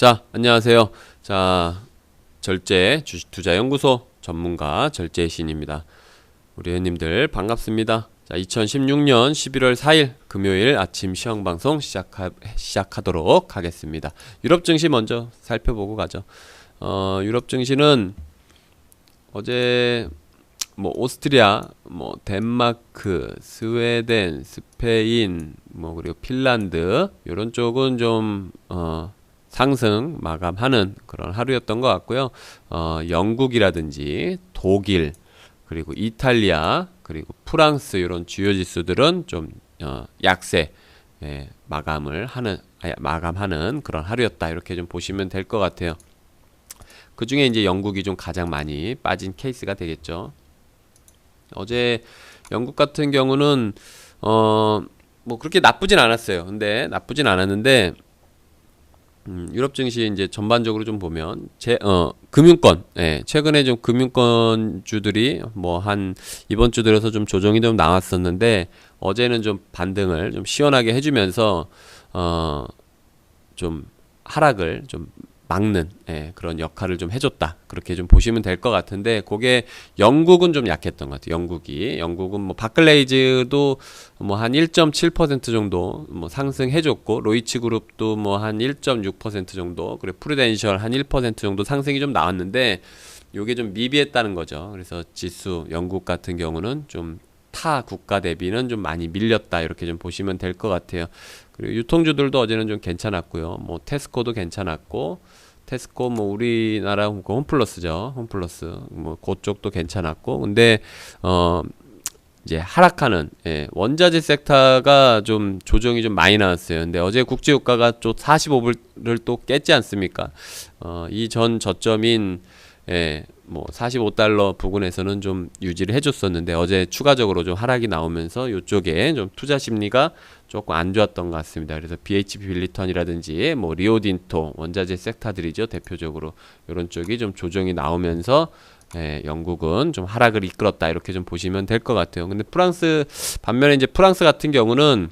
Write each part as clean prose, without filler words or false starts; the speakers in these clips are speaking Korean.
자, 안녕하세요. 자, 절제 주식투자연구소 전문가 절제의 신입니다. 우리 회원님들 반갑습니다. 자, 2016년 11월 4일 금요일 아침 시황방송 시작하도록 하겠습니다. 유럽 증시 먼저 살펴보고 가죠. 유럽 증시는 어제 오스트리아, 덴마크, 스웨덴, 스페인, 그리고 핀란드 이런 쪽은 좀 상승 마감하는 그런 하루였던 것 같고요. 영국이라든지 독일, 그리고 이탈리아, 그리고 프랑스 이런 주요 지수들은 좀 약세 마감하는 그런 하루였다. 이렇게 좀 보시면 될 것 같아요. 그 중에 이제 영국이 좀 가장 많이 빠진 케이스가 되겠죠. 어제 영국 같은 경우는 그렇게 나쁘진 않았어요. 근데 나쁘진 않았는데 유럽 증시 이제 전반적으로 좀 보면 금융권, 최근에 좀 금융권주들이 이번 주 들어서 좀 조정이 좀 나왔었는데 어제는 좀 반등을 좀 시원하게 해주면서 좀 하락을 좀 막는 그런 역할을 좀 해줬다. 그렇게 좀 보시면 될 것 같은데 그게 영국은 좀 약했던 것 같아요. 영국은 바클레이즈도 한 1.7% 정도 상승해줬고 로이치 그룹도 한 1.6% 정도 그리고 프루덴셜 한 1% 정도 상승이 좀 나왔는데 요게 좀 미비했다는 거죠. 그래서 지수 영국 같은 경우는 좀 타 국가 대비는 좀 많이 밀렸다. 이렇게 좀 보시면 될 것 같아요. 그리고 유통주들도 어제는 좀 괜찮았고요. 테스코도 괜찮았고, 테스코 우리나라 홈플러스죠. 홈플러스 그쪽도 괜찮았고, 근데 이제 하락하는 원자재 섹터가 좀 조정이 좀 많이 나왔어요. 근데 어제 국제유가가 또 45불을 또 깼지 않습니까? 이 전 저점인 45달러 부근에서는 좀 유지를 해줬었는데 어제 추가적으로 좀 하락이 나오면서 이쪽에 좀 투자 심리가 조금 안 좋았던 것 같습니다. 그래서 BHP 빌리턴이라든지 리오딘토 원자재 섹터들이죠. 대표적으로 이런 쪽이 좀 조정이 나오면서 영국은 좀 하락을 이끌었다. 이렇게 좀 보시면 될 것 같아요. 근데 반면에 이제 프랑스 같은 경우는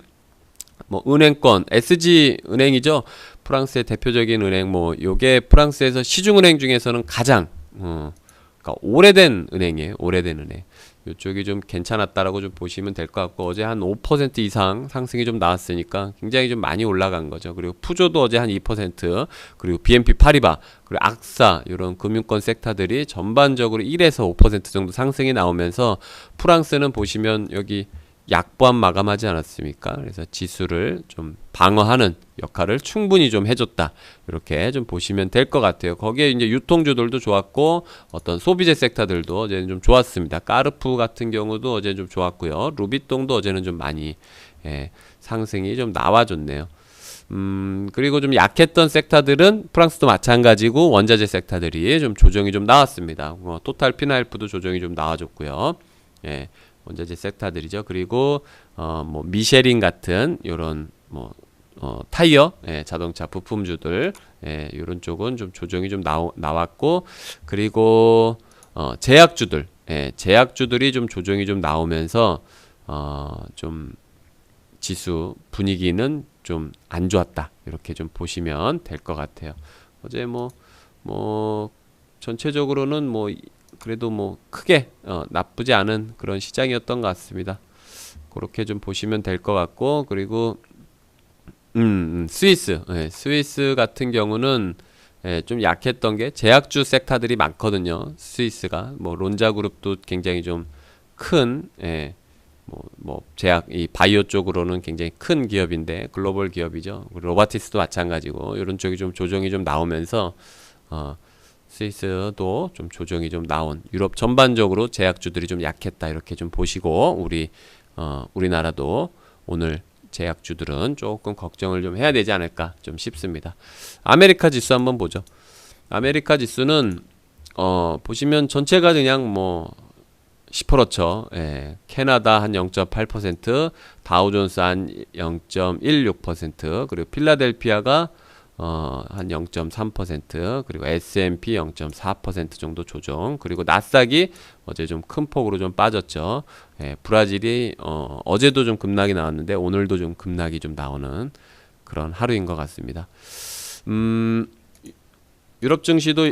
은행권, SG 은행이죠. 프랑스의 대표적인 은행, 요게 프랑스에서 시중은행 중에서는 가장, 그러니까 오래된 은행이에요. 오래된 은행. 요쪽이 좀 괜찮았다라고 좀 보시면 될 것 같고, 어제 한 5% 이상 상승이 좀 나왔으니까 굉장히 좀 많이 올라간 거죠. 그리고 푸조도 어제 한 2%, 그리고 BNP 파리바, 그리고 악사, 이런 금융권 섹터들이 전반적으로 1에서 5% 정도 상승이 나오면서 프랑스는 보시면 여기 약보합 마감하지 않았습니까? 그래서 지수를 좀 방어하는 역할을 충분히 좀 해줬다. 이렇게 좀 보시면 될 것 같아요. 거기에 이제 유통주들도 좋았고, 어떤 소비재 섹터들도 어제는 좀 좋았습니다. 까르푸 같은 경우도 어제 좀 좋았고요. 루비통도 어제는 좀 많이, 상승이 좀 나와줬네요. 그리고 좀 약했던 섹터들은 프랑스도 마찬가지고, 원자재 섹터들이 좀 조정이 좀 나왔습니다. 토탈 피나일프도 조정이 좀 나와줬고요. 원자재 섹터들이죠. 그리고 미쉐린 같은 요런 타이어, 자동차 부품주들, 요런 쪽은 좀 조정이 좀 나왔고, 그리고 제약주들이 좀 조정이 좀 나오면서 좀 지수 분위기는 좀 안 좋았다. 이렇게 좀 보시면 될 것 같아요. 어제 전체적으로는 그래도 크게 나쁘지 않은 그런 시장이었던 것 같습니다. 그렇게 좀 보시면 될 것 같고, 그리고 스위스 같은 경우는 좀 약했던 게 제약주 섹터들이 많거든요. 스위스가 론자그룹도 굉장히 좀 큰 제약 이 바이오 쪽으로는 굉장히 큰 기업인데 글로벌 기업이죠. 로바티스도 마찬가지고 이런 쪽이 좀 조정이 좀 나오면서 스위스도 좀 조정이 좀 나온 유럽 전반적으로 제약주들이 좀 약했다. 이렇게 좀 보시고 우리나라도 오늘 제약주들은 조금 걱정을 좀 해야 되지 않을까 좀 싶습니다. 아메리카 지수 한번 보죠. 아메리카 지수는 보시면 전체가 그냥 10%죠. 캐나다 한 0.8%, 다우존스 한 0.16%, 그리고 필라델피아가 한 0.3%, 그리고 S&P 0.4% 정도 조정, 그리고 나스닥이 어제 좀 큰 폭으로 좀 빠졌죠. 브라질이 어제도 좀 급락이 나왔는데 오늘도 좀 급락이 좀 나오는 그런 하루인 것 같습니다. 유럽 증시도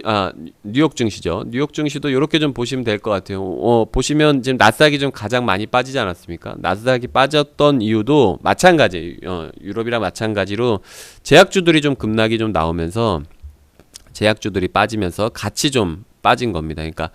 뉴욕 증시죠. 뉴욕 증시도 이렇게 좀 보시면 될 것 같아요. 보시면 지금 나스닥이 좀 가장 많이 빠지지 않았습니까? 나스닥이 빠졌던 이유도 마찬가지, 유럽이랑 마찬가지로 제약주들이 좀 급락이 좀 나오면서 제약주들이 빠지면서 같이 좀 빠진 겁니다. 그러니까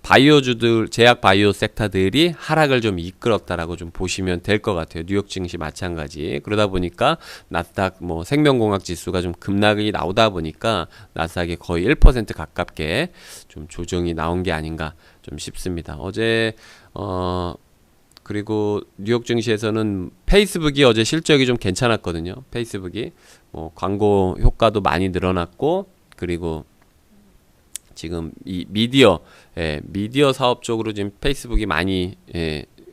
바이오주들, 제약 바이오 섹터들이 하락을 좀 이끌었다라고 좀 보시면 될 것 같아요. 뉴욕 증시 마찬가지. 그러다 보니까 나스닥 뭐 생명공학 지수가 좀 급락이 나오다 보니까 나스닥이 거의 1% 가깝게 좀 조정이 나온 게 아닌가 좀 싶습니다. 어제 그리고 뉴욕 증시에서는 페이스북이 어제 실적이 좀 괜찮았거든요. 페이스북이 뭐 광고 효과도 많이 늘어났고, 그리고 지금 이 미디어 사업 쪽으로 지금 페이스북이 많이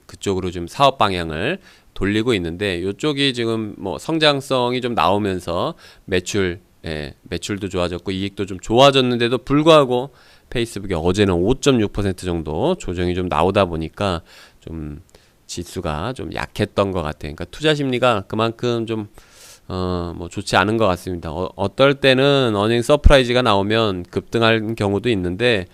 그쪽으로 좀 사업 방향을 돌리고 있는데, 이쪽이 지금 뭐 성장성이 좀 나오면서 매출도 좋아졌고 이익도 좀 좋아졌는데도 불구하고 페이스북이 어제는 5.6% 정도 조정이 좀 나오다 보니까 좀 지수가 좀 약했던 것 같아요. 그러니까 투자 심리가 그만큼 좀 뭐 좋지 않은 것 같습니다. 어떨 때는 어닝 서프라이즈가 나오면 급등할 경우도 있는데,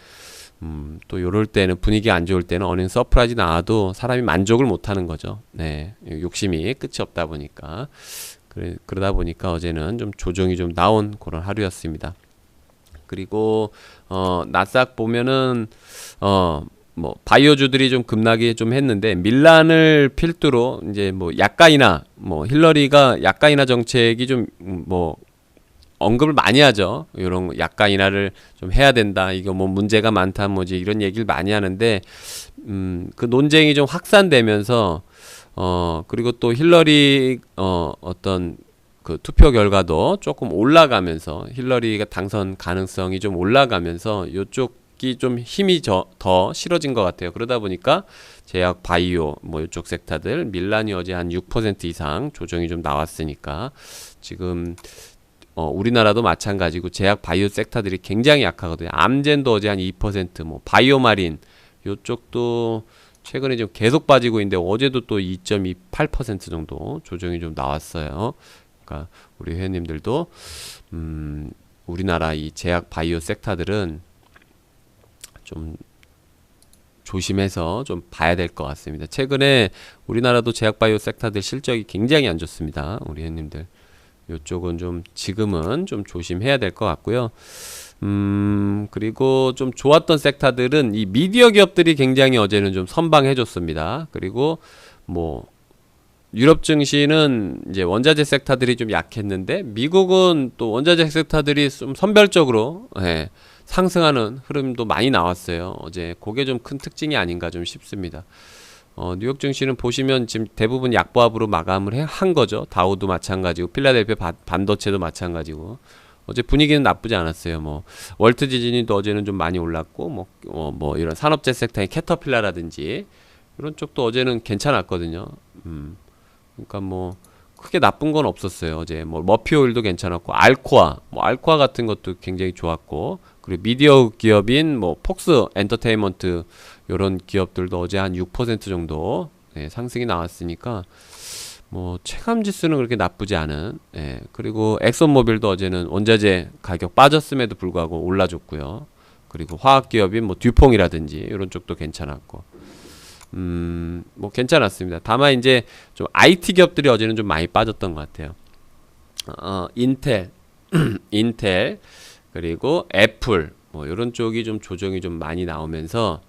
또 요럴 때는 분위기 안 좋을 때는 어닝 서프라이즈 나와도 사람이 만족을 못 하는 거죠. 네. 욕심이 끝이 없다 보니까. 그러다 보니까 어제는 좀 조정이 좀 나온 그런 하루였습니다. 그리고, 나스닥 보면은, 뭐 바이오주들이 좀 급락이 좀 했는데, 밀란을 필두로 이제 뭐 약가이나 뭐 힐러리가 약가이나 정책이 좀 뭐 언급을 많이 하죠. 이런 약가이나를 좀 해야 된다. 이거 뭐 문제가 많다. 뭐지 이런 얘기를 많이 하는데, 그 논쟁이 좀 확산되면서 그리고 또 힐러리 어떤 그 투표 결과도 조금 올라가면서 힐러리가 당선 가능성이 좀 올라가면서 요쪽이 좀 힘이 더 실어진 것 같아요. 그러다 보니까 제약 바이오 뭐 이쪽 섹터들 밀란이 어제 한 6% 이상 조정이 좀 나왔으니까 지금 우리나라도 마찬가지고 제약 바이오 섹터들이 굉장히 약하거든요. 암젠도 어제 한 2%, 뭐 바이오마린 요쪽도 최근에 좀 계속 빠지고 있는데 어제도 또 2.28% 정도 조정이 좀 나왔어요. 그러니까 우리 회원님들도 우리나라 이 제약 바이오 섹터들은 좀 조심해서 좀 봐야 될 것 같습니다. 최근에 우리나라도 제약 바이오 섹터들 실적이 굉장히 안 좋습니다. 우리 회원님들 요쪽은 좀 지금은 좀 조심해야 될 것 같고요. 그리고 좀 좋았던 섹터들은 이 미디어 기업들이 굉장히 어제는 좀 선방해 줬습니다. 그리고 뭐 유럽 증시는 이제 원자재 섹터들이 좀 약했는데, 미국은 또 원자재 섹터들이 좀 선별적으로 상승하는 흐름도 많이 나왔어요. 어제 그게 좀 큰 특징이 아닌가 좀 싶습니다. 뉴욕 증시는 보시면 지금 대부분 약보합으로 마감을 한 거죠. 다우도 마찬가지고 필라델피아 반도체도 마찬가지고 어제 분위기는 나쁘지 않았어요. 뭐 월트 디즈니도 어제는 좀 많이 올랐고 뭐 이런 산업재 섹터의 캐터필라라든지 이런 쪽도 어제는 괜찮았거든요. 그러니까 뭐 크게 나쁜 건 없었어요. 어제 뭐 머피 오일도 괜찮았고 알코아 같은 것도 굉장히 좋았고, 그리고 미디어 기업인 뭐 폭스 엔터테인먼트 이런 기업들도 어제 한 6% 정도 상승이 나왔으니까 뭐 체감 지수는 그렇게 나쁘지 않은. 그리고 엑슨모빌도 어제는 원자재 가격 빠졌음에도 불구하고 올라줬고요. 그리고 화학 기업인 뭐 듀퐁이라든지 이런 쪽도 괜찮았고, 뭐 괜찮았습니다. 다만 이제 좀 IT 기업들이 어제는 좀 많이 빠졌던 것 같아요. 인텔 그리고 애플 뭐 이런 쪽이 좀 조정이 좀 많이 나오면서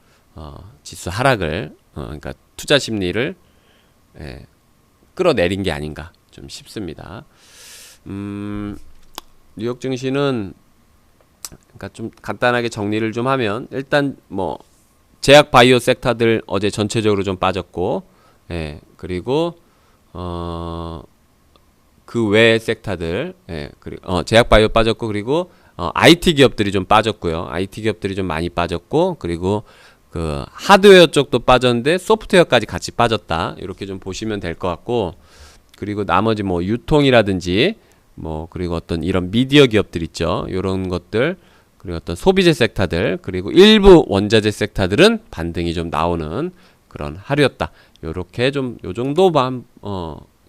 지수 하락을 그러니까 투자 심리를 끌어내린 게 아닌가 좀 싶습니다. 뉴욕 증시는 그러니까 좀 간단하게 정리를 좀 하면, 일단 뭐 제약 바이오 섹터들 어제 전체적으로 좀 빠졌고, 그리고 그 외 섹터들, 그리고 제약 바이오 빠졌고, 그리고 IT 기업들이 좀 빠졌고요. IT 기업들이 좀 많이 빠졌고, 그리고 그 하드웨어 쪽도 빠졌는데 소프트웨어까지 같이 빠졌다. 이렇게 좀 보시면 될 것 같고, 그리고 나머지 뭐 유통이라든지 뭐 그리고 어떤 이런 미디어 기업들 있죠. 이런 것들, 그리고 어떤 소비재 섹터들, 그리고 일부 원자재 섹터들은 반등이 좀 나오는 그런 하루였다. 요렇게 좀 요 정도만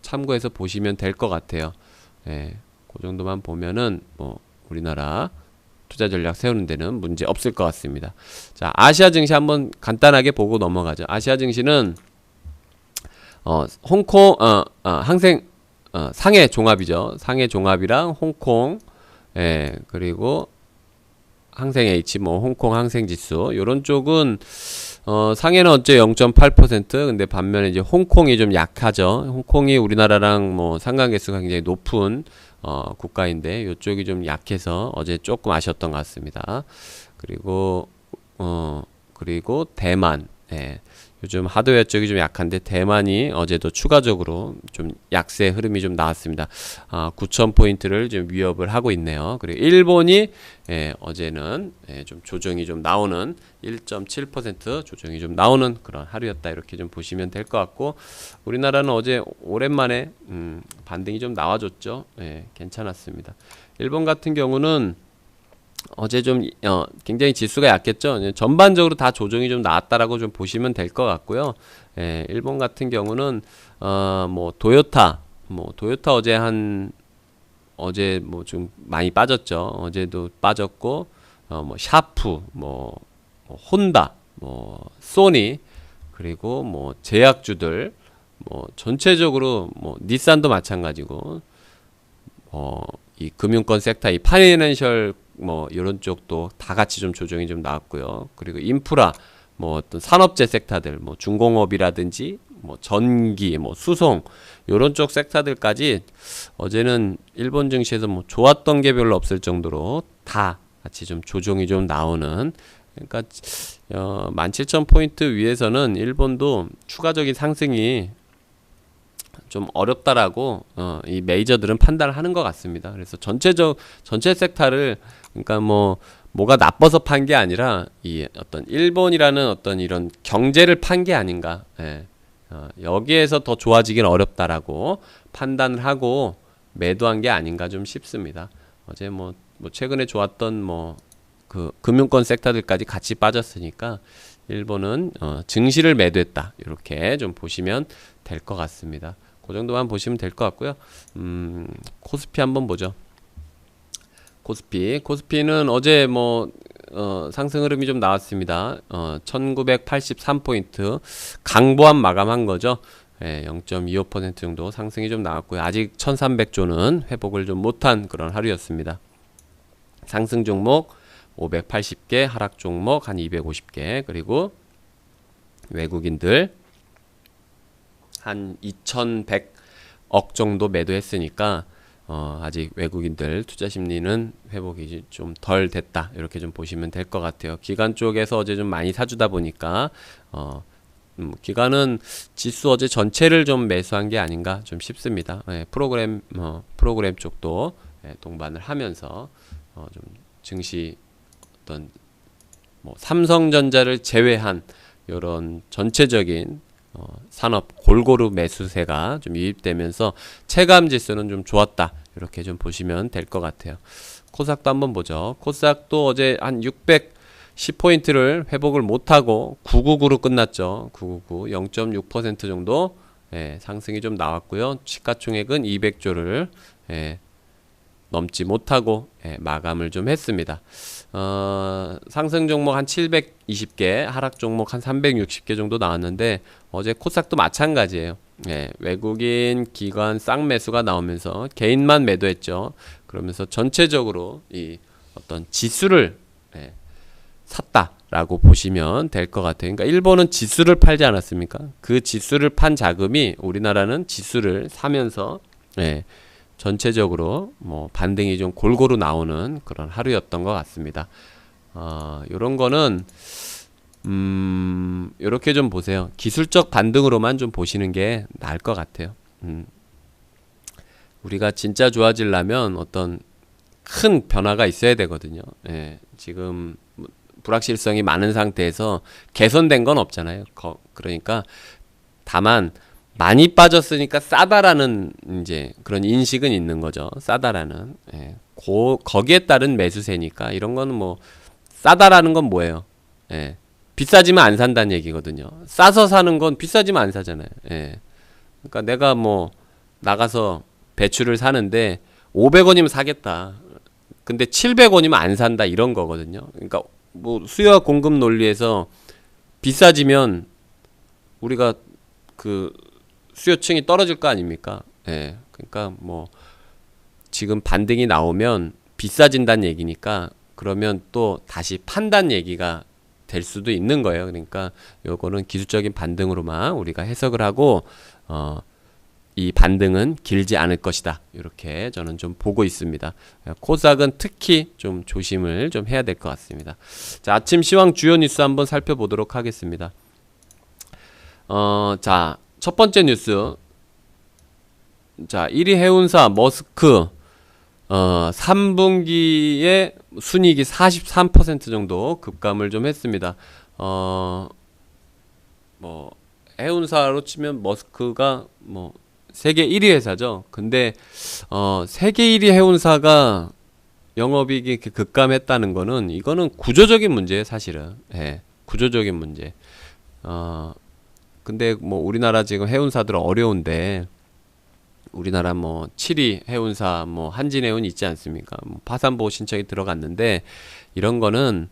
참고해서 보시면 될 것 같아요. 그 정도만 보면은 뭐 우리나라 투자 전략 세우는 데는 문제 없을 것 같습니다. 자, 아시아 증시 한번 간단하게 보고 넘어가죠. 아시아 증시는 홍콩 상해 종합이죠. 상해 종합이랑 홍콩, 예, 그리고 항생 H, 뭐 홍콩 항생 지수 요런 쪽은 상해는 어째 0.8%, 근데 반면에 이제 홍콩이 좀 약하죠. 홍콩이 우리나라랑 뭐 상관계수가 굉장히 높은 국가인데 요쪽이 좀 약해서 어제 조금 아쉬웠던 것 같습니다. 그리고 그리고 대만, 예. 요즘 하드웨어 쪽이 좀 약한데 대만이 어제도 추가적으로 좀 약세 흐름이 좀 나왔습니다. 9,000포인트를 좀 위협을 하고 있네요. 그리고 일본이 어제는 좀 조정이 좀 나오는 1.7% 조정이 좀 나오는 그런 하루였다. 이렇게 좀 보시면 될 것 같고, 우리나라는 어제 오랜만에 반등이 좀 나와줬죠. 괜찮았습니다. 일본 같은 경우는 어제 좀 굉장히 지수가 약했죠. 전반적으로 다 조정이 좀 나왔다라고 좀 보시면 될 것 같고요. 일본 같은 경우는 뭐 도요타 어제 뭐 좀 많이 빠졌죠. 어제도 빠졌고, 뭐 샤프, 뭐 혼다, 뭐 소니, 그리고 뭐 제약주들, 뭐 전체적으로 뭐 닛산도 마찬가지고, 이 금융권 섹터, 이 파이낸셜 뭐 이런 쪽도 다 같이 좀 조정이 좀 나왔고요. 그리고 인프라, 뭐 어떤 산업재 섹터들, 뭐 중공업이라든지 뭐 전기, 뭐 수송 이런 쪽 섹터들까지 어제는 일본 증시에서 뭐 좋았던 게 별로 없을 정도로 다 같이 좀 조정이 좀 나오는, 그러니까 17,000포인트 위에서는 일본도 추가적인 상승이 좀 어렵다라고 이 메이저들은 판단을 하는 것 같습니다. 그래서 전체 섹터를, 그러니까 뭐가 나빠서 판 게 아니라 이 어떤 일본이라는 어떤 이런 경제를 판 게 아닌가. 여기에서 더 좋아지긴 어렵다라고 판단을 하고 매도한 게 아닌가 좀 싶습니다. 어제 뭐 최근에 좋았던 그 금융권 섹터들까지 같이 빠졌으니까 일본은 증시를 매도했다. 이렇게 좀 보시면 될 것 같습니다. 그 정도만 보시면 될 것 같고요. 코스피 한번 보죠. 코스피는 어제 상승 흐름이 좀 나왔습니다. 1983포인트 강보합 마감한 거죠. 0.25% 정도 상승이 좀 나왔고요. 아직 1300조는 회복을 좀 못한 그런 하루였습니다. 상승 종목 580개, 하락 종목 한 250개, 그리고 외국인들 한 2100억 정도 매도했으니까 아직 외국인들 투자 심리는 회복이 좀 덜 됐다. 이렇게 좀 보시면 될 것 같아요. 기관 쪽에서 어제 좀 많이 사주다 보니까 기관은 지수 어제 전체를 좀 매수한 게 아닌가 좀 싶습니다. 프로그램 쪽도 동반을 하면서 좀 증시 어떤 삼성전자를 제외한 이런 전체적인 산업 골고루 매수세가 좀 유입되면서 체감 지수는 좀 좋았다. 이렇게 좀 보시면 될 것 같아요. 코스닥도 한번 보죠. 코스닥도 어제 한 610포인트를 회복을 못하고 999로 끝났죠. 999 0.6% 정도 상승이 좀 나왔고요. 시가총액은 200조를 넘지 못하고 마감을 좀 했습니다. 상승 종목 한 720개, 하락 종목 한 360개 정도 나왔는데 어제 코스닥도 마찬가지예요. 외국인 기관 쌍매수가 나오면서 개인만 매도했죠. 그러면서 전체적으로 이 어떤 지수를 샀다라고 보시면 될 것 같아요. 그러니까 일본은 지수를 팔지 않았습니까? 그 지수를 판 자금이 우리나라는 지수를 사면서 전체적으로 반등이 좀 골고루 나오는 그런 하루였던 것 같습니다. 요런 거는 요렇게 좀 보세요. 기술적 반등으로만 좀 보시는 게 나을 것 같아요. 우리가 진짜 좋아지려면 어떤 큰 변화가 있어야 되거든요. 지금 불확실성이 많은 상태에서 개선된 건 없잖아요. 그러니까 다만 많이 빠졌으니까 싸다라는 이제 그런 인식은 있는 거죠. 싸다라는. 거기에 따른 매수세니까 이런 거는 싸다라는 건 뭐예요? 비싸지면 안 산다는 얘기거든요. 싸서 사는 건 비싸지면 안 사잖아요. 그러니까 내가 나가서 배추를 사는데 500원이면 사겠다. 근데 700원이면 안 산다 이런 거거든요. 그러니까 뭐 수요와 공급 논리에서 비싸지면 우리가 그 수요층이 떨어질 거 아닙니까? 예. 그러니까 뭐 지금 반등이 나오면 비싸진다는 얘기니까 그러면 또 다시 판단 얘기가 될 수도 있는 거예요. 그러니까 요거는 기술적인 반등으로만 우리가 해석을 하고 이 반등은 길지 않을 것이다. 이렇게 저는 좀 보고 있습니다. 코스닥은 특히 좀 조심을 좀 해야 될 것 같습니다. 자, 아침 시황 주요 뉴스 한번 살펴보도록 하겠습니다. 자, 첫 번째 뉴스. 자, 1위 해운사 머스크 3분기에 순이익이 43% 정도 급감을 좀 했습니다. 뭐 해운사로 치면 머스크가 뭐 세계 1위 회사죠. 근데 세계 1위 해운사가 영업이익이 이렇게 급감했다는 거는 이거는 구조적인 문제예요, 사실은. 예. 구조적인 문제. 근데 뭐 우리나라 지금 해운사들 어려운데 우리나라 뭐 7위 해운사 뭐 한진해운 있지 않습니까? 뭐 파산보호 신청이 들어갔는데 이런 거는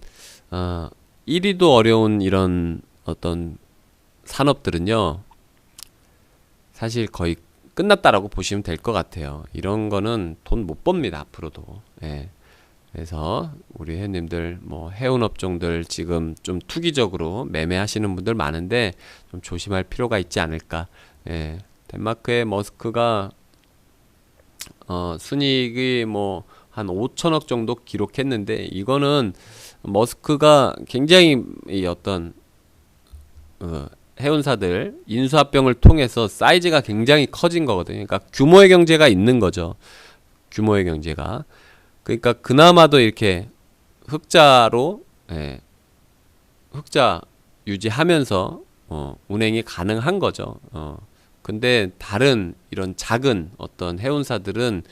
1위도 어려운 이런 어떤 산업들은요. 사실 거의 끝났다라고 보시면 될 것 같아요. 이런 거는 돈 못 법니다, 앞으로도. 예. 그래서 우리 회원님들 뭐 해운 업종들 지금 좀 투기적으로 매매하시는 분들 많은데 좀 조심할 필요가 있지 않을까. 예. 덴마크의 머스크가 순이익이 뭐 한 5천억 정도 기록했는데 이거는 머스크가 굉장히 이 어떤 해운사들 인수합병을 통해서 사이즈가 굉장히 커진 거거든요. 그러니까 규모의 경제가 있는 거죠. 규모의 경제가. 그러니까 그나마도 이렇게 흑자로 흑자 유지하면서 운행이 가능한 거죠. 근데 다른 이런 작은 어떤 해운사들은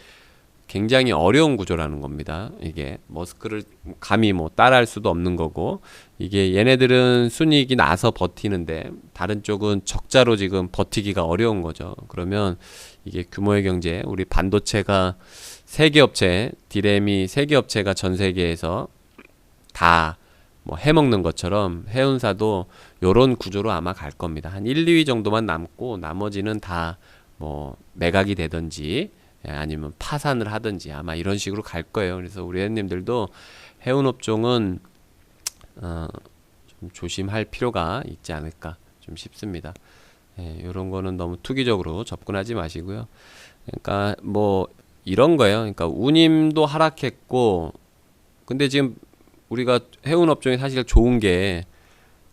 굉장히 어려운 구조라는 겁니다. 이게 머스크를 감히 뭐 따라할 수도 없는 거고 이게 얘네들은 순이익이 나서 버티는데 다른 쪽은 적자로 지금 버티기가 어려운 거죠. 그러면 이게 규모의 경제, 우리 반도체가 세계 업체, 디램이 세계 업체가 전 세계에서 다 뭐 해먹는 것처럼 해운사도 요런 구조로 아마 갈 겁니다. 한 1, 2위 정도만 남고 나머지는 다 뭐 매각이 되든지 아니면 파산을 하든지 아마 이런 식으로 갈 거예요. 그래서 우리 회원님들도 해운 업종은 좀 조심할 필요가 있지 않을까 좀 싶습니다. 이런 거는 너무 투기적으로 접근하지 마시고요. 그러니까 뭐 이런 거예요. 그러니까 운임도 하락했고 근데 지금 우리가 해운 업종이 사실 좋은 게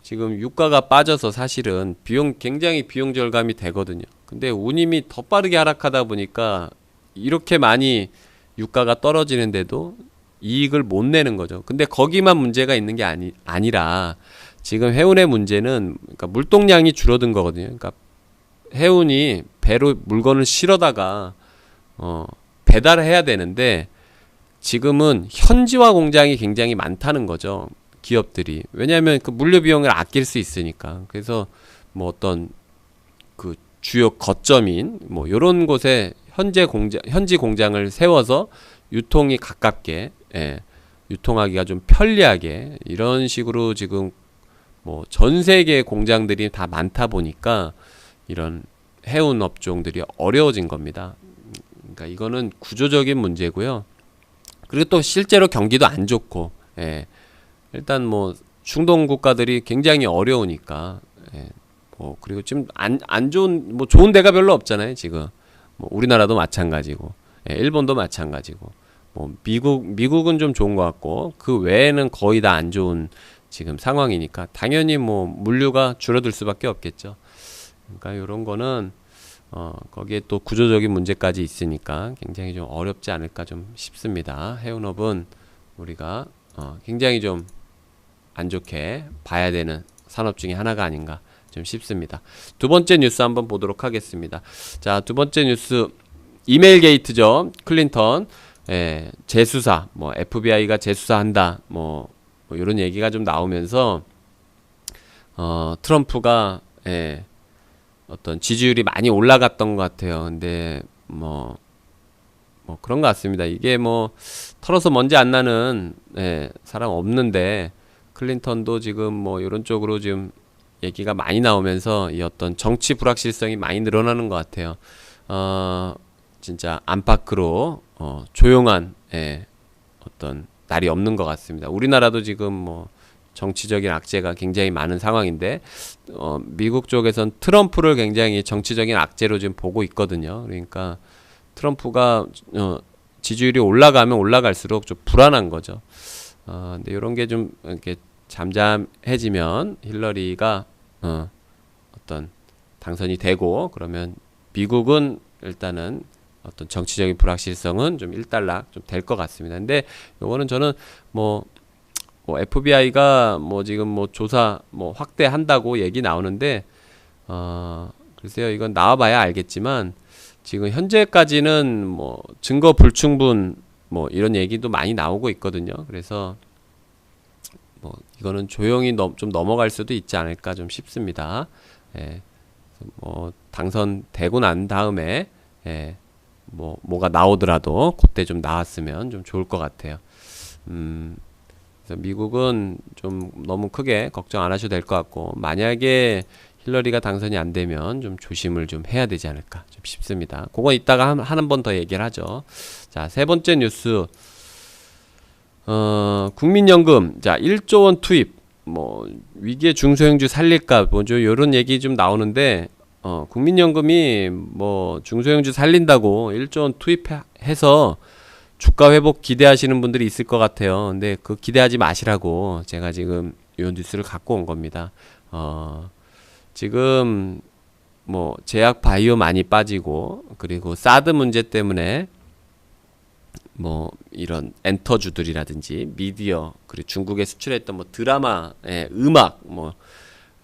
지금 유가가 빠져서 사실은 굉장히 비용 절감이 되거든요. 근데 운임이 더 빠르게 하락하다 보니까 이렇게 많이 유가가 떨어지는데도 이익을 못 내는 거죠. 근데 거기만 문제가 있는 게 아니라 지금 해운의 문제는 그러니까 물동량이 줄어든 거거든요. 그러니까 해운이 배로 물건을 실어다가 배달을 해야 되는데 지금은 현지화 공장이 굉장히 많다는 거죠. 기업들이. 왜냐하면 그 물류 비용을 아낄 수 있으니까. 그래서 뭐 어떤 그 주요 거점인 뭐 요런 곳에 현지 공장을 세워서 유통이 가깝게 유통하기가 좀 편리하게 이런 식으로 지금 뭐 전 세계 공장들이 다 많다 보니까 이런 해운 업종들이 어려워진 겁니다. 그러니까 이거는 구조적인 문제고요. 그리고 또 실제로 경기도 안 좋고 일단 뭐 중동 국가들이 굉장히 어려우니까 뭐 그리고 지금 안 좋은 뭐 좋은 데가 별로 없잖아요. 지금 뭐 우리나라도 마찬가지고 일본도 마찬가지고 뭐 미국은 좀 좋은 것 같고 그 외에는 거의 다 안 좋은 지금 상황이니까 당연히 뭐 물류가 줄어들 수밖에 없겠죠. 그러니까 이런 거는 거기에 또 구조적인 문제까지 있으니까 굉장히 좀 어렵지 않을까 좀 싶습니다. 해운업은 우리가 굉장히 좀 안 좋게 봐야 되는 산업 중에 하나가 아닌가 좀 싶습니다. 두 번째 뉴스 한번 보도록 하겠습니다. 자, 두 번째 뉴스 이메일 게이트죠. 클린턴 재수사 뭐 FBI가 재수사한다 뭐 이런 얘기가 좀 나오면서 트럼프가 어떤 지지율이 많이 올라갔던 것 같아요. 근데 뭐 뭐 그런 것 같습니다. 이게 뭐 털어서 먼지 안 나는 사람 없는데 클린턴도 지금 뭐 이런 쪽으로 지금 얘기가 많이 나오면서 이 어떤 정치 불확실성이 많이 늘어나는 것 같아요. 진짜 안팎으로 조용한 어떤 날이 없는 것 같습니다. 우리나라도 지금 뭐 정치적인 악재가 굉장히 많은 상황인데 미국 쪽에선 트럼프를 굉장히 정치적인 악재로 지금 보고 있거든요. 그러니까 트럼프가 지지율이 올라가면 올라갈수록 좀 불안한 거죠. 근데 이런 게 좀 이렇게 잠잠해지면 힐러리가 어떤 당선이 되고 그러면 미국은 일단은 어떤 정치적인 불확실성은 좀 일단락 좀 될 것 같습니다. 근데 요거는 저는 뭐 FBI가 뭐 지금 뭐 조사 뭐 확대한다고 얘기 나오는데 글쎄요, 이건 나와봐야 알겠지만 지금 현재까지는 뭐 증거 불충분 뭐 이런 얘기도 많이 나오고 있거든요. 그래서 뭐 이거는 조용히 좀 넘어갈 수도 있지 않을까 좀 싶습니다. 뭐 당선되고 난 다음에 뭐가 나오더라도 그때 좀 나왔으면 좀 좋을 것 같아요. 그래서 미국은 좀 너무 크게 걱정 안 하셔도 될 것 같고, 만약에 힐러리가 당선이 안 되면 좀 조심을 좀 해야 되지 않을까 좀 싶습니다. 그건 이따가 한 번 더 얘기를 하죠. 자, 세 번째 뉴스. 국민연금. 자, 1조 원 투입. 뭐, 위기의 중소형주 살릴까, 뭐죠, 요런 얘기 좀 나오는데, 국민연금이 뭐, 중소형주 살린다고 1조 원 투입해서 주가 회복 기대하시는 분들이 있을 것 같아요. 근데 그 기대하지 마시라고 제가 지금 이 뉴스를 갖고 온 겁니다. 지금 뭐 제약 바이오 많이 빠지고, 그리고 사드 문제 때문에 뭐 이런 엔터주들이라든지 미디어, 그리고 중국에 수출했던 뭐 드라마, 음악, 뭐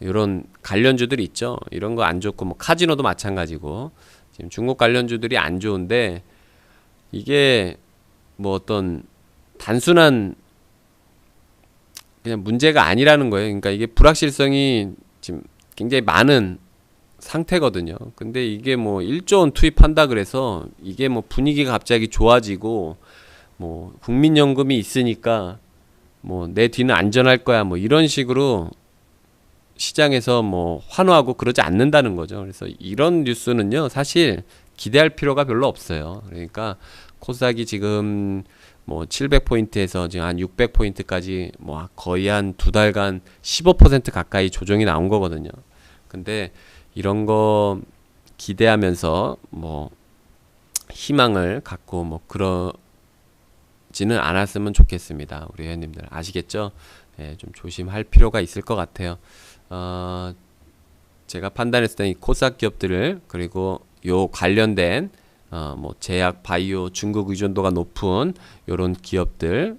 이런 관련주들이 있죠. 이런 거 안 좋고, 뭐 카지노도 마찬가지고 지금 중국 관련주들이 안 좋은데, 이게 뭐 어떤 단순한 그냥 문제가 아니라는 거예요. 그러니까 이게 불확실성이 지금 굉장히 많은 상태거든요. 근데 이게 뭐 1조 원 투입한다 그래서 이게 뭐 분위기가 갑자기 좋아지고, 뭐 국민연금이 있으니까 뭐 내 뒤는 안전할 거야, 뭐 이런 식으로 시장에서 뭐 환호하고 그러지 않는다는 거죠. 그래서 이런 뉴스는요, 사실 기대할 필요가 별로 없어요. 그러니까 코스닥이 지금 뭐 700포인트에서 지금 한 600포인트까지 뭐 거의 한 두 달간 15% 가까이 조정이 나온 거거든요. 근데 이런 거 기대하면서 뭐 희망을 갖고 뭐 그러지는 않았으면 좋겠습니다. 우리 회원님들 아시겠죠? 좀 조심할 필요가 있을 것 같아요. 제가 판단했을 때 이 코스닥 기업들을, 그리고 요 관련된 뭐 제약, 바이오, 중국 의존도가 높은 요런 기업들,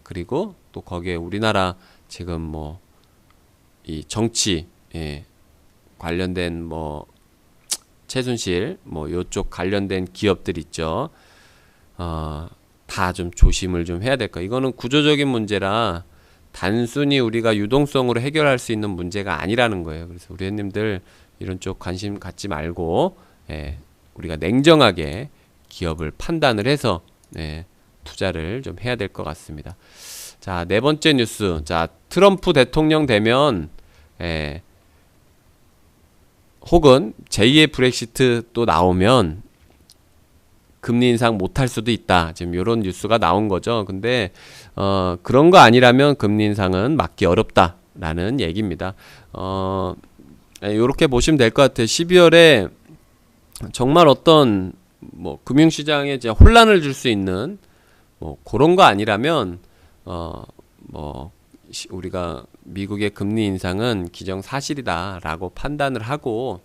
그리고 또 거기에 우리나라 지금 뭐 이 정치 관련된 뭐 최순실 뭐 요쪽 관련된 기업들 있죠. 다 좀 조심을 좀 해야 될 거예요. 이거는 구조적인 문제라 단순히 우리가 유동성으로 해결할 수 있는 문제가 아니라는 거예요. 그래서 우리 회원님들 이런 쪽 관심 갖지 말고, 우리가 냉정하게 기업을 판단을 해서 투자를 좀 해야 될 것 같습니다. 자, 네 번째 뉴스. 자, 트럼프 대통령 되면 혹은 제2의 브렉시트 또 나오면 금리 인상 못할 수도 있다. 지금 이런 뉴스가 나온 거죠. 근데 그런 거 아니라면 금리 인상은 막기 어렵다라는 얘기입니다. 이렇게 보시면 될 것 같아요. 12월에 정말 어떤 뭐 금융시장에 이제 혼란을 줄 수 있는 뭐 그런 거 아니라면 뭐 우리가 미국의 금리 인상은 기정사실이다라고 판단을 하고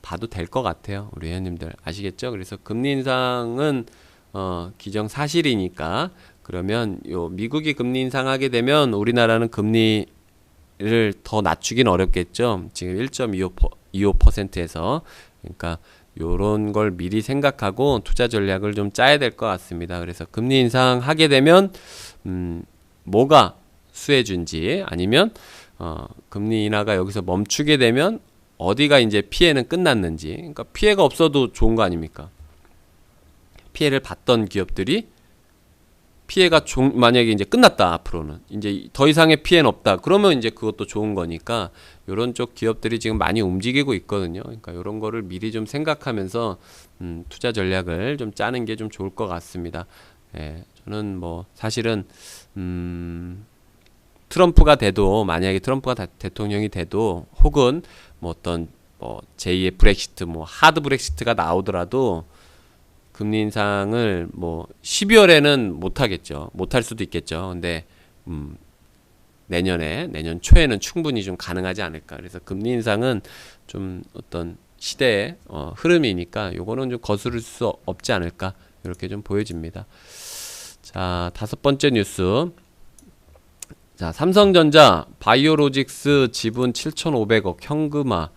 봐도 될 것 같아요. 우리 회원님들 아시겠죠? 그래서 금리 인상은 기정사실이니까, 그러면 요 미국이 금리 인상하게 되면 우리나라는 금리를 더 낮추긴 어렵겠죠. 지금 1.25%에서. 그러니까 요런 걸 미리 생각하고 투자 전략을 좀 짜야 될 것 같습니다. 그래서 금리 인상하게 되면 뭐가 수혜준지, 아니면 금리 인하가 여기서 멈추게 되면 어디가 이제 피해는 끝났는지. 그러니까 피해가 없어도 좋은 거 아닙니까? 피해를 봤던 기업들이 피해가 만약에 이제 끝났다, 앞으로는 이제 더 이상의 피해는 없다, 그러면 이제 그것도 좋은 거니까 요런 쪽 기업들이 지금 많이 움직이고 있거든요. 그러니까 요런 거를 미리 좀 생각하면서 투자 전략을 좀 짜는 게 좀 좋을 것 같습니다. 예, 저는 뭐 사실은 트럼프가 돼도, 만약에 트럼프가 대통령이 돼도, 혹은 뭐 어떤 뭐 제2의 브렉시트, 뭐 하드 브렉시트가 나오더라도 금리 인상을 뭐 12월에는 못 하겠죠. 못 할 수도 있겠죠. 근데 내년 초에는 충분히 좀 가능하지 않을까. 그래서 금리 인상은 좀 어떤 시대의 흐름이니까 요거는 좀 거스를 수 없지 않을까, 이렇게 좀 보여집니다. 자, 5번째 뉴스. 자, 삼성전자 바이오로직스 지분 7,500억 현금화,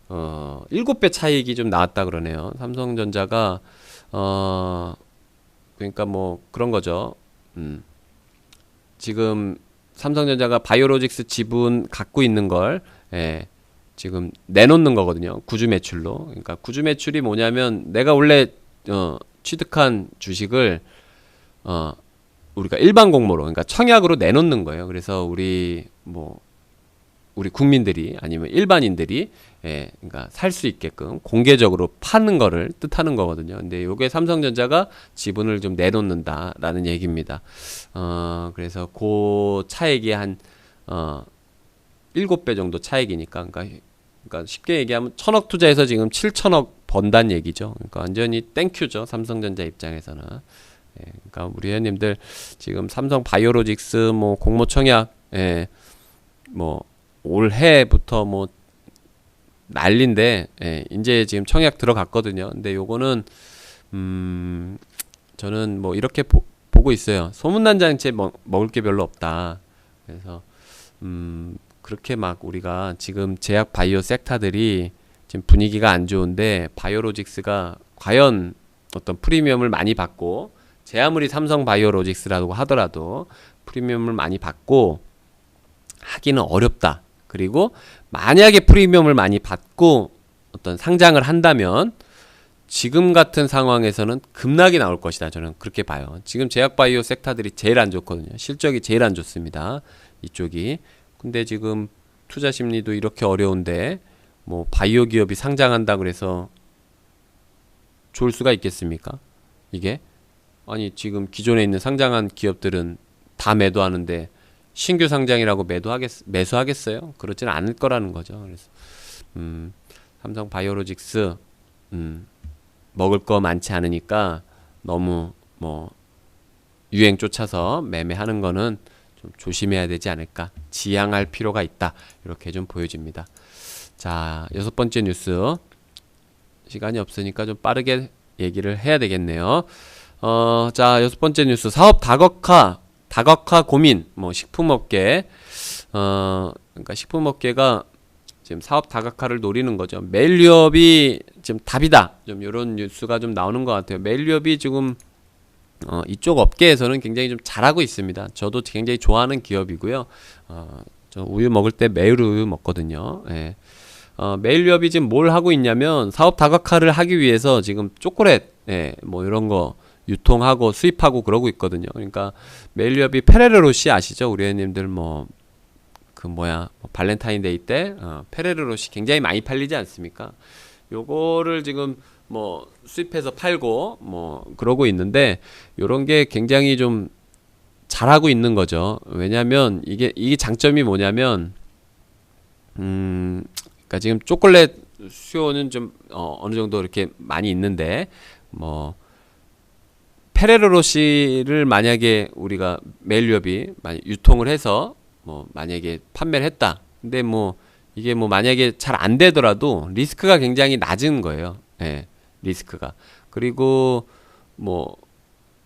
7배 차익이 좀 나왔다 그러네요. 삼성전자가 그러니까 뭐 그런 거죠. 지금 삼성전자가 바이오로직스 지분 갖고 있는 걸, 예, 지금 내놓는 거거든요. 구주 매출로. 그러니까 구주 매출이 뭐냐면, 내가 원래 취득한 주식을 우리가 일반 공모로, 그러니까 청약으로 내놓는 거예요. 그래서 우리 국민들이, 아니면 일반인들이, 예, 그러니까 살 수 있게끔 공개적으로 파는 거를 뜻하는 거거든요. 근데 요게 삼성전자가 지분을 좀 내놓는다라는 얘기입니다. 그래서 그 차액이 한 7배 정도 차액이니까, 그러니까 쉽게 얘기하면 1,000억 투자해서 지금 7,000억 번다는 얘기죠. 그러니까 완전히 땡큐죠, 삼성전자 입장에서는. 예, 그러니까 우리 회원님들 지금 삼성 바이오로직스 뭐 공모 청약, 예, 뭐 올해부터 뭐 난리인데, 예, 이제 지금 청약 들어갔거든요. 근데 요거는 저는 뭐 이렇게 보고 있어요. 소문난 장치에 먹을 게 별로 없다. 그래서 그렇게 막 우리가 지금 제약 바이오 섹터들이 지금 분위기가 안 좋은데, 바이오로직스가 과연 어떤 프리미엄을 많이 받고, 제 아무리 삼성 바이오로직스라고 하더라도 프리미엄을 많이 받고 하기는 어렵다. 그리고 만약에 프리미엄을 많이 받고 어떤 상장을 한다면 지금 같은 상황에서는 급락이 나올 것이다. 저는 그렇게 봐요. 지금 제약 바이오 섹터들이 제일 안 좋거든요. 실적이 제일 안 좋습니다, 이쪽이. 근데 지금 투자 심리도 이렇게 어려운데 뭐 바이오 기업이 상장한다 그래서 좋을 수가 있겠습니까? 이게 아니, 지금 기존에 있는 상장한 기업들은 다 매도하는데 신규 상장이라고 매수하겠어요? 그렇지는 않을 거라는 거죠. 그래서 삼성 바이오로직스 먹을 거 많지 않으니까 너무 뭐 유행 쫓아서 매매하는 거는 좀 조심해야 되지 않을까, 지양할 필요가 있다, 이렇게 좀 보여집니다. 자, 6번째 뉴스. 시간이 없으니까 좀 빠르게 얘기를 해야 되겠네요. 자, 6번째 뉴스. 사업 다각화 고민. 뭐 식품업계, 그러니까 식품업계가 지금 사업 다각화를 노리는 거죠. 메일유업이 지금 답이다, 좀 이런 뉴스가 좀 나오는 것 같아요. 메일유업이 지금 이쪽 업계에서는 굉장히 좀 잘하고 있습니다. 저도 굉장히 좋아하는 기업이고요. 저 우유 먹을 때 매일 우유 먹거든요. 예. 메일유업이 지금 뭘 하고 있냐면, 사업 다각화를 하기 위해서 지금 초콜릿, 예, 뭐 이런 거 유통하고 수입하고 그러고 있거든요. 그러니까 메일유업이 페레로로시 아시죠? 우리 회원님들 뭐 발렌타인데이 때 페레로로시 굉장히 많이 팔리지 않습니까? 요거를 지금 뭐 수입해서 팔고 뭐 그러고 있는데, 요런 게 굉장히 좀 잘하고 있는 거죠. 왜냐면 이게 장점이 뭐냐면, 그러니까 지금 초콜릿 수요는 좀 어느 정도 이렇게 많이 있는데, 뭐 페레로로시를 만약에 우리가 메일유업이 유통을 해서 뭐 만약에 판매를 했다. 근데 뭐 이게 뭐 만약에 잘 안 되더라도 리스크가 굉장히 낮은 거예요. 예, 리스크가. 그리고 뭐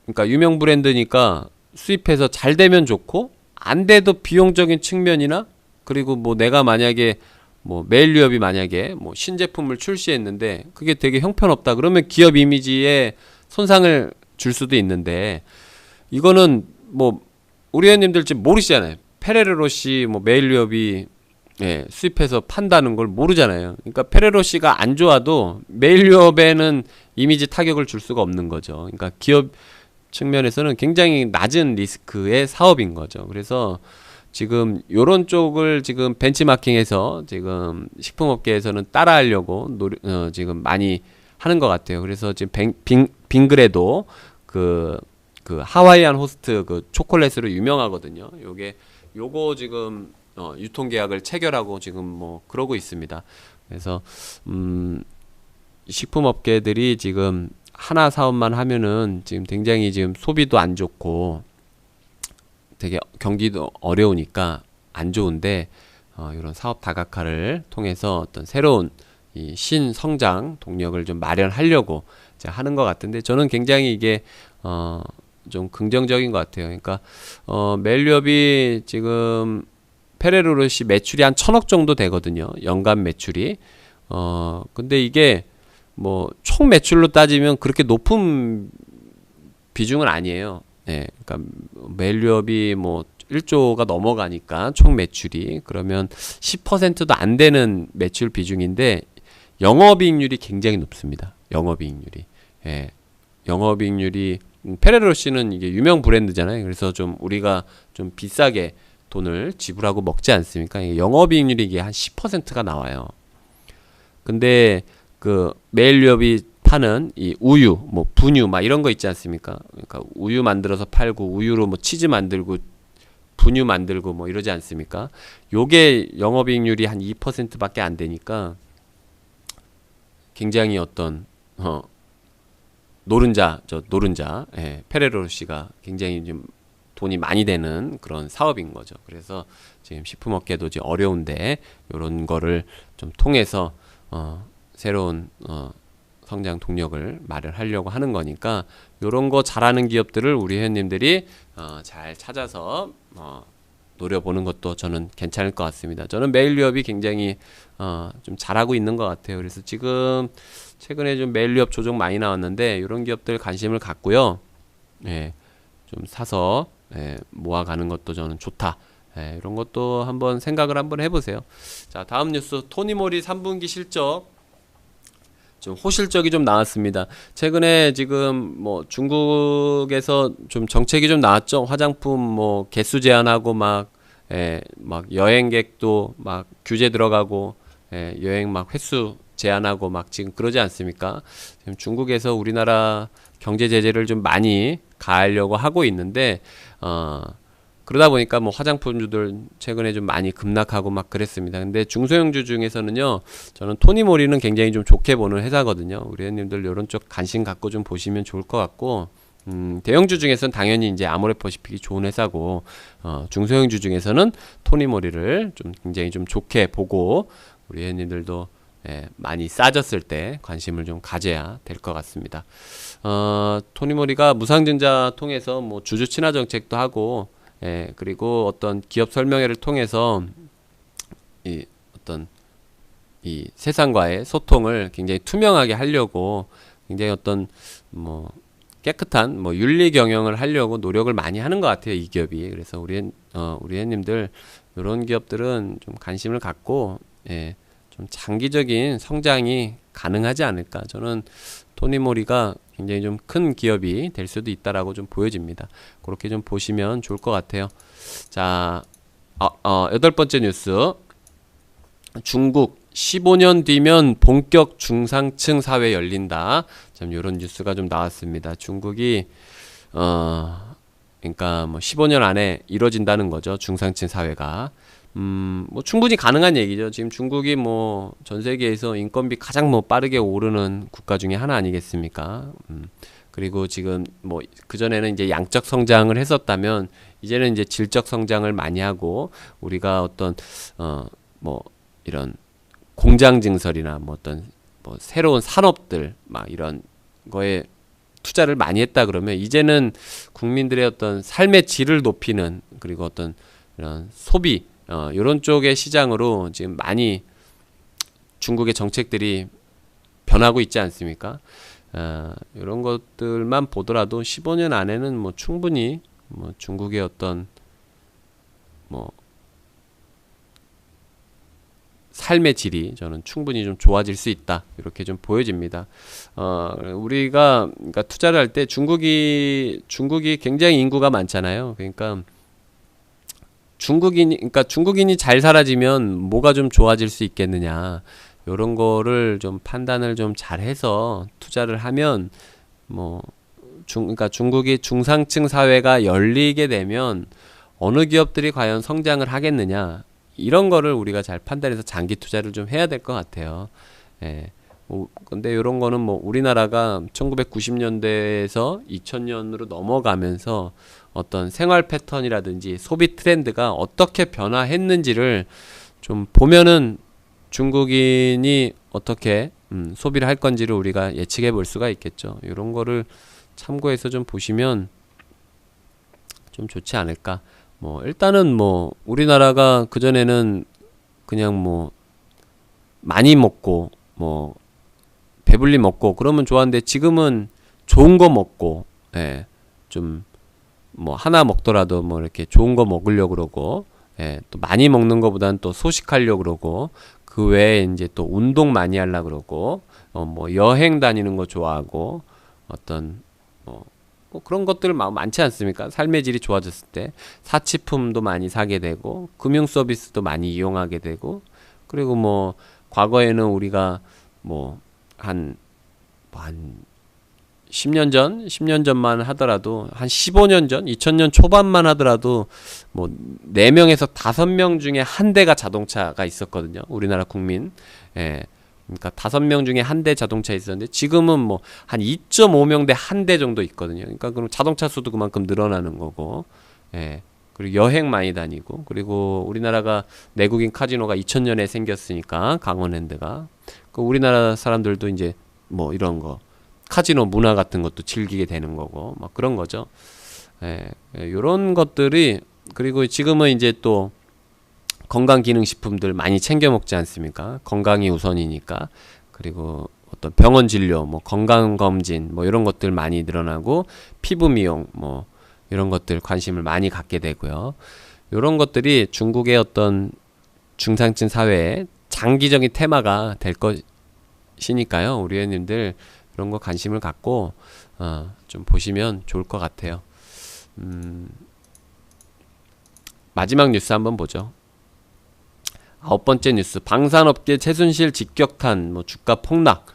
그러니까 유명 브랜드니까 수입해서 잘 되면 좋고, 안 돼도 비용적인 측면이나, 그리고 뭐 내가 만약에 뭐 메일유업이 만약에 뭐 신제품을 출시했는데 그게 되게 형편없다, 그러면 기업 이미지에 손상을 줄 수도 있는데, 이거는 뭐 우리 회원님들 지금 모르시잖아요. 페레로로시 뭐 메일유업이 예, 수입해서 판다는 걸 모르잖아요. 그러니까 페레로씨가 안 좋아도 메일유업에는 이미지 타격을 줄 수가 없는 거죠. 그러니까 기업 측면에서는 굉장히 낮은 리스크의 사업인 거죠. 그래서 지금 요런 쪽을 지금 벤치마킹해서 지금 식품업계에서는 따라하려고 지금 많이 하는 것 같아요. 그래서 지금 빙그레도 그 하와이안 호스트 그 초콜릿으로 유명하거든요. 요거 지금 유통계약을 체결하고 지금 뭐 그러고 있습니다. 그래서 식품업계들이 지금 하나 사업만 하면은 지금 굉장히 지금 소비도 안 좋고 되게 경기도 어려우니까 안 좋은데 이런 사업 다각화를 통해서 어떤 새로운 이 신성장 동력을 좀 마련하려고 이제 하는 것 같은데 저는 굉장히 이게 좀 긍정적인 것 같아요. 그러니까 멜리업이 지금 페레로로시 매출이 한 1,000억 정도 되거든요. 연간 매출이. 근데 이게 뭐 총 매출로 따지면 그렇게 높은 비중은 아니에요. 네, 그러니까 멜리업이 뭐 1조가 넘어가니까 총 매출이 그러면 10%도 안 되는 매출 비중인데 영업이익률이 굉장히 높습니다. 영업이익률이. 예. 영업이익률이 페레로씨는 이게 유명 브랜드잖아요. 그래서 좀 우리가 좀 비싸게 돈을 지불하고 먹지 않습니까? 영업이익률이 이게 한 10%가 나와요. 근데 그 메일유업이 파는 이 우유, 뭐 분유, 막 이런 거 있지 않습니까? 그러니까 우유 만들어서 팔고 우유로 뭐 치즈 만들고 분유 만들고 뭐 이러지 않습니까? 요게 영업이익률이 한 2%밖에 안 되니까 굉장히 어떤 노른자, 예, 페레로씨가 굉장히 좀 돈이 많이 되는 그런 사업인 거죠. 그래서 지금 식품업계도 이제 어려운데 이런 거를 좀 통해서 새로운 성장 동력을 마련하려고 하는 거니까 이런 거 잘하는 기업들을 우리 회원님들이 잘 찾아서 노려보는 것도 저는 괜찮을 것 같습니다. 저는 메일유업이 굉장히 좀 잘하고 있는 것 같아요. 그래서 지금 최근에 좀 메일유업 조정 많이 나왔는데 이런 기업들 관심을 갖고요. 예, 좀 사서 모아가는 것도 저는 좋다. 이런 것도 한번 생각을 한번 해보세요. 자, 다음 뉴스 토니모리 3분기 실적 좀 호실적이 좀 나왔습니다. 최근에 지금 뭐 중국에서 좀 정책이 좀 나왔죠. 화장품 뭐 개수 제한하고 막 여행객도 막 규제 들어가고 여행 막 횟수 제한하고 막 지금 그러지 않습니까? 지금 중국에서 우리나라 경제 제재를 좀 많이 가하려고 하고 있는데 그러다 보니까 뭐 화장품주들 최근에 좀 많이 급락하고 막 그랬습니다. 근데 중소형주 중에서는요, 저는 토니모리는 굉장히 좀 좋게 보는 회사거든요. 우리 회원님들 이런 쪽 관심 갖고 좀 보시면 좋을 것 같고, 대형주 중에서는 당연히 이제 아모레퍼시픽이 좋은 회사고, 중소형주 중에서는 토니모리를 좀 굉장히 좀 좋게 보고, 우리 회원님들도 많이 싸졌을 때 관심을 좀 가져야 될 것 같습니다. 토니모리가 무상증자 통해서 뭐 주주 친화 정책도 하고, 그리고 어떤 기업 설명회를 통해서 이 세상과의 소통을 굉장히 투명하게 하려고 굉장히 어떤 뭐 깨끗한 뭐 윤리 경영을 하려고 노력을 많이 하는 것 같아요, 이 기업이. 그래서 우리 회원님들 이런 기업들은 좀 관심을 갖고 좀 장기적인 성장이 가능하지 않을까. 저는 토니모리가 굉장히 좀 큰 기업이 될 수도 있다라고 좀 보여집니다. 그렇게 좀 보시면 좋을 것 같아요. 자, 8번째 뉴스. 중국 15년 뒤면 본격 중상층 사회 열린다. 참 이런 뉴스가 좀 나왔습니다. 중국이 그러니까 뭐 15년 안에 이루어진다는 거죠. 중상층 사회가. 뭐 충분히 가능한 얘기죠. 지금 중국이 뭐 전 세계에서 인건비 가장 뭐 빠르게 오르는 국가 중에 하나 아니겠습니까? 그리고 지금 뭐 그전에는 이제 양적 성장을 했었다면 이제는 이제 질적 성장을 많이 하고 우리가 어떤 뭐 이런 공장 증설이나 뭐 어떤 뭐 새로운 산업들 막 이런 거에 투자를 많이 했다 그러면 이제는 국민들의 어떤 삶의 질을 높이는 그리고 어떤 이런 소비 이런 쪽의 시장으로 지금 많이 중국의 정책들이 변하고 있지 않습니까? 이런 것들만 보더라도 15년 안에는 뭐 충분히 뭐 중국의 어떤 뭐 삶의 질이 저는 충분히 좀 좋아질 수 있다. 이렇게 좀 보여집니다. 우리가 그러니까 투자를 할 때 중국이 굉장히 인구가 많잖아요. 그러니까 중국인이 잘 사라지면 뭐가 좀 좋아질 수 있겠느냐. 요런 거를 좀 판단을 좀 잘해서 투자를 하면 그러니까 중국이 중상층 사회가 열리게 되면 어느 기업들이 과연 성장을 하겠느냐. 이런 거를 우리가 잘 판단해서 장기 투자를 좀 해야 될 것 같아요. 예. 근데 이런 거는 우리나라가 1990년대에서 2000년으로 넘어가면서 어떤 생활 패턴이라든지 소비 트렌드가 어떻게 변화했는지를 좀 보면은 중국인이 어떻게 소비를 할 건지를 우리가 예측해 볼 수가 있겠죠. 이런 거를 참고해서 좀 보시면 좀 좋지 않을까. 일단은 우리나라가 그전에는 그냥 많이 먹고 배불리 먹고 그러면 좋았는데 지금은 좋은 거 먹고, 예, 좀 하나 먹더라도 이렇게 좋은 거 먹으려고 그러고, 예, 또 많이 먹는 거보다는 또 소식하려고 그러고, 그 외에 이제 또 운동 많이 하려고 그러고, 여행 다니는 거 좋아하고, 어떤 그런 것들 많지 않습니까? 삶의 질이 좋아졌을 때 사치품도 많이 사게 되고, 금융 서비스도 많이 이용하게 되고, 그리고 과거에는 우리가 한 10년 전만 하더라도, 한 15년 전, 2000년 초반만 하더라도, 4명에서 5명 중에 한 대가 자동차가 있었거든요. 우리나라 국민. 예. 그러니까 5명 중에 한 대 자동차 있었는데, 지금은 한 2.5명 대 한 대 정도 있거든요. 그러니까 그럼 자동차 수도 그만큼 늘어나는 거고, 예. 그리고 여행 많이 다니고, 그리고 우리나라가 내국인 카지노가 2000년에 생겼으니까, 강원랜드가. 우리나라 사람들도 이제 이런 거, 카지노 문화 같은 것도 즐기게 되는 거고, 그런 거죠. 예, 요런 것들이, 그리고 지금은 이제 또 건강기능식품들 많이 챙겨 먹지 않습니까? 건강이 우선이니까. 그리고 어떤 병원 진료, 건강검진, 이런 것들 많이 늘어나고, 피부 미용, 이런 것들 관심을 많이 갖게 되고요. 요런 것들이 중국의 어떤 중상층 사회의 장기적인 테마가 될 것이니까요. 우리 회원님들 그런 거 관심을 갖고 좀 보시면 좋을 것 같아요. 마지막 뉴스 한번 보죠. 9번째 뉴스, 방산업계 최순실 직격탄, 주가 폭락,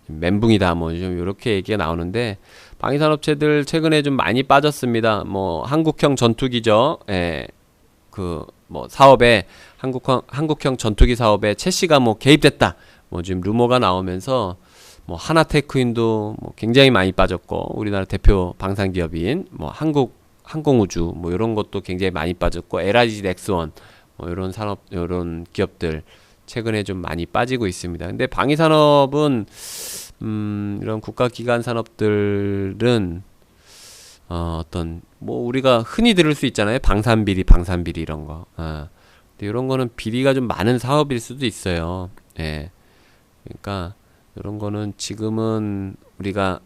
멘붕이다, 좀 이렇게 얘기가 나오는데, 방위산업체들 최근에 좀 많이 빠졌습니다. 한국형 전투기죠. 예, 사업에 한국형 전투기 사업에 최씨가 개입됐다. 지금 루머가 나오면서 하나테크인도 굉장히 많이 빠졌고, 우리나라 대표 방산기업인 항공우주 이런 것도 굉장히 많이 빠졌고, LIG 넥스원 이런 산업, 이런 기업들 최근에 좀 많이 빠지고 있습니다. 근데 방위산업은 이런 국가기관 산업들은 어떤 우리가 흔히 들을 수 있잖아요. 방산비리 이런 거. 근데 이런 거는 비리가 좀 많은 사업일 수도 있어요. 예. 그러니까 이런 거는 지금은 우리가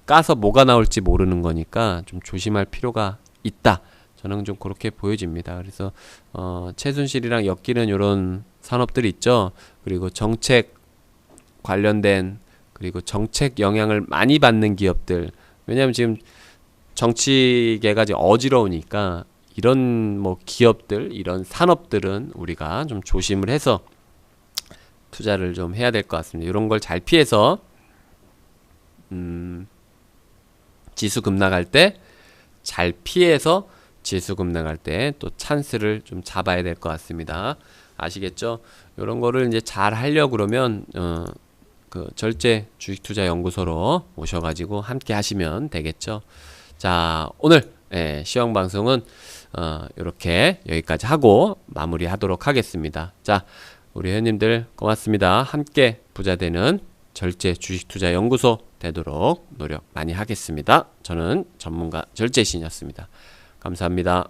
까서 뭐가 나올지 모르는 거니까 좀 조심할 필요가 있다. 저는 좀 그렇게 보여집니다. 그래서 최순실이랑 엮이는 이런 산업들이 있죠. 그리고 정책 관련된, 그리고 정책 영향을 많이 받는 기업들. 왜냐하면 지금 정치계가 이제 어지러우니까 이런 기업들, 이런 산업들은 우리가 좀 조심을 해서 투자를 좀 해야 될 것 같습니다. 이런 걸 잘 피해서 지수 급락할 때 잘 피해서 지수 급락할 때 또 찬스를 좀 잡아야 될 것 같습니다. 아시겠죠? 이런 거를 이제 잘 하려고 그러면 절제 주식투자연구소로 오셔가지고 함께 하시면 되겠죠. 자, 오늘 시황 방송은 이렇게 여기까지 하고 마무리하도록 하겠습니다. 자, 우리 회원님들 고맙습니다. 함께 부자되는 절제 주식투자연구소 되도록 노력 많이 하겠습니다. 저는 전문가 절제신이었습니다. 감사합니다.